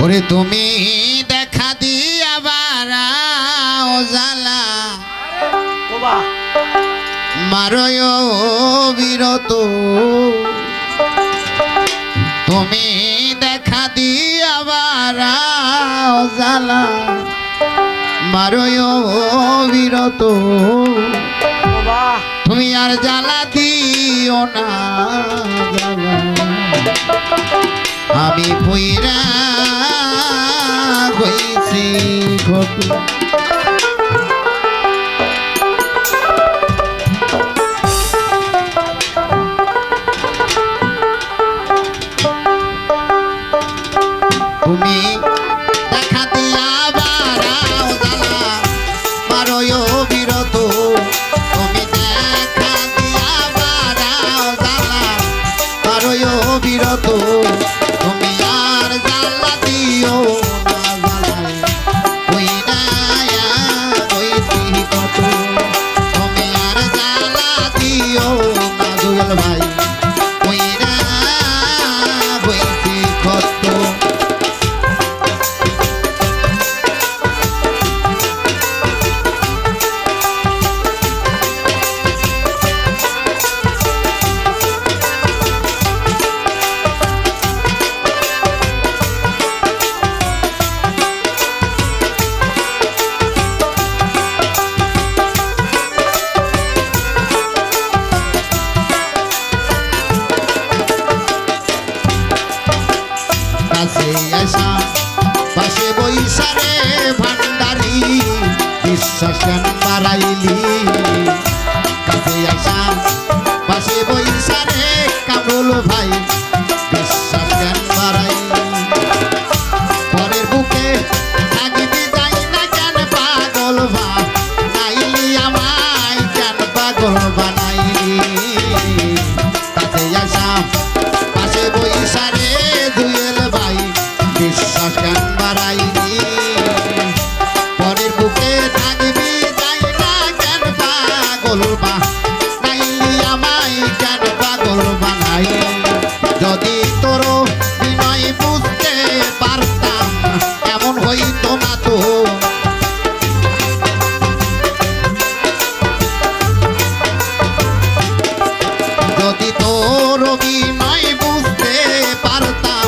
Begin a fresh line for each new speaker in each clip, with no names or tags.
ওরে তুমি দেখা দিয়া বারাও জ্বালা মারয় বিরত তুমি দেখা দিয়া বারাও জ্বালা মারয় বিরত তুমি আর জ্বালা দিও না জ্বালা আমি ভুইরা হইছি কত তুমি দেখা দিয়া বারাও জ্বালা মারয় বিরত তুমি দেখা দিয়া বারাও জ্বালা মারয় বিরত তুমি আর জ্বালা দিও না জ্বালায় কইরা কইছি কত তুমি আর জ্বালা দিও না জুয়েল ভাই কইরা কইছি কত পাশে বৈশারে ভান্ডারি বিশ্বাস বাড়াইলি কাছে আসা পাশে বৈশারে কামরুল ভাই বিশ্বাস বাড়াইলি পরের বুকে থাকিবি যাই না কেন পাগল বানাইলি আমায় কেন পাগল বানাইলি কাছে আসা পাশে বৈশারে জুয়েল ভাই বিশ্বাস কেন বাড়াইনি পরের বুকে থাকবি যাই না কেন পাগল বানাইলি আমায় কেন পাগল বানাই যদি তোর বিনয় বুঝতে পারতাম এমন হইতো না তো যদি তোর বিনয় বুঝতে পারতাম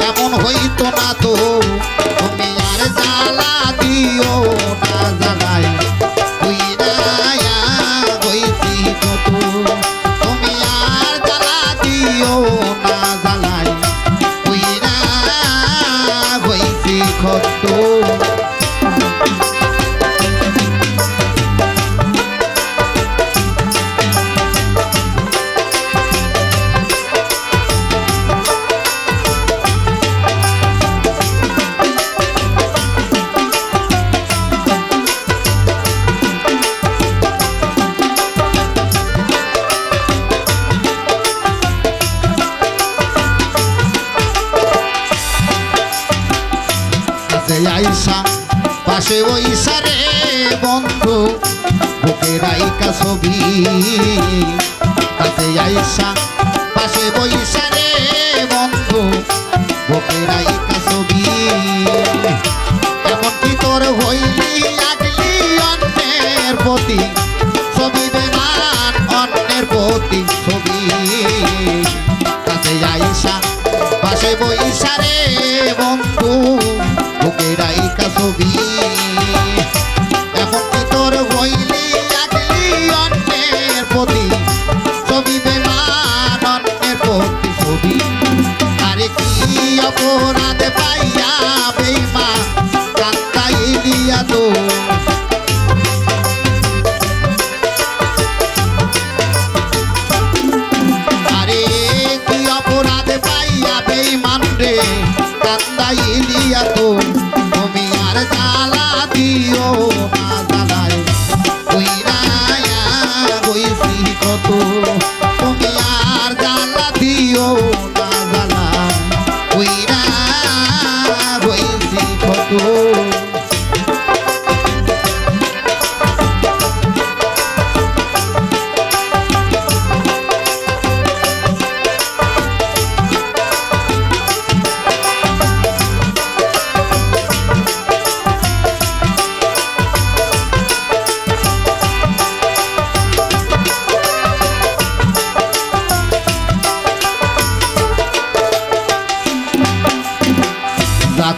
এমন হইতো না তো তুমি আর জ্বালা দিও না জ্বালাই তুই রায়া হইছি কত তুমি আর জ্বালা দিও না জ্বালাই তুই রায়া হইছি কত আইসা পাশে ওইসারে বন্ধু বুকে রাইকা ছবি কাছে আইসা পাশে ওইসারে বন্ধু বুকে রাইকা ছবি এমনকি তোর হইলি লাগলি অন্যের প্রতি ছবি বেমান অন্যের প্রতি ছবি কাছে আইসা পাশে বইসারে বন্ধু বুকে রাইকা ছবি এমনকি তোর হইলি লাগলি অন্যের প্রতি ছবি বেমান অন্যের প্রতি ছবি আরে কি অপরাধ পাইয়া বেইমান কান্দাইলিয়া তো আরে কি অপরাধ পাইয়া বেইমান রে কান্দাইলিয়া তো তুমি আর জ্বালা দিও না জ্বালায় তুই রায়া হইছি কত তুমি আর জ্বালা দিও না জ্বালায় তুই রায়া হইছি কত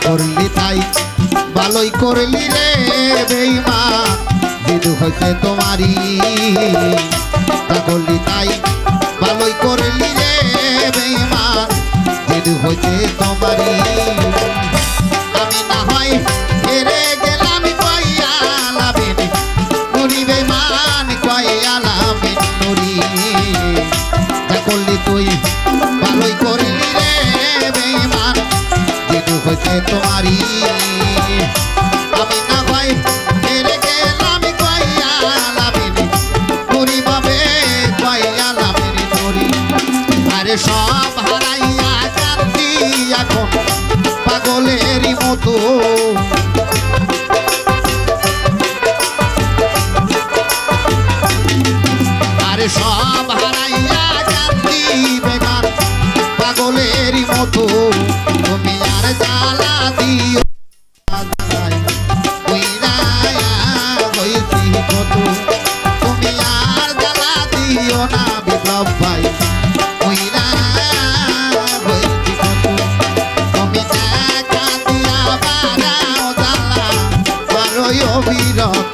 করলি তাই ভালোই করলি রে বেঈমান বিদু হইতে তোমারই তা করলি তাই ভালোই করলি রে বেঈমান বিদু হইতে তোমারই আমি না হয় হেরে গেলাম কইয়া লাভিনি নুরি বেঈমান কইয়া লাভিনি নুরি তা করলি তুই ভালোই করলি রে বেঈমান বিদু হইতে তোমারই আমি না হয় হেরে গেলাম কইয়া লাভিনি নুরি বাবে কইয়া লাভিনি নুরি আরে সব হারাইয়া কান্দি এখন পাগলেরই মতো আরে সব হারাইয়া কান্দি বেগান পাগলেরই মতো তুমি আর জ্বালা দিও হয়েছি কত তুমি আর জ্বালা দিও না বিপ্লব ভাই হয়েছি কত তুমি একা দিয়া বাড়াও জ্বালা পারো অবিরত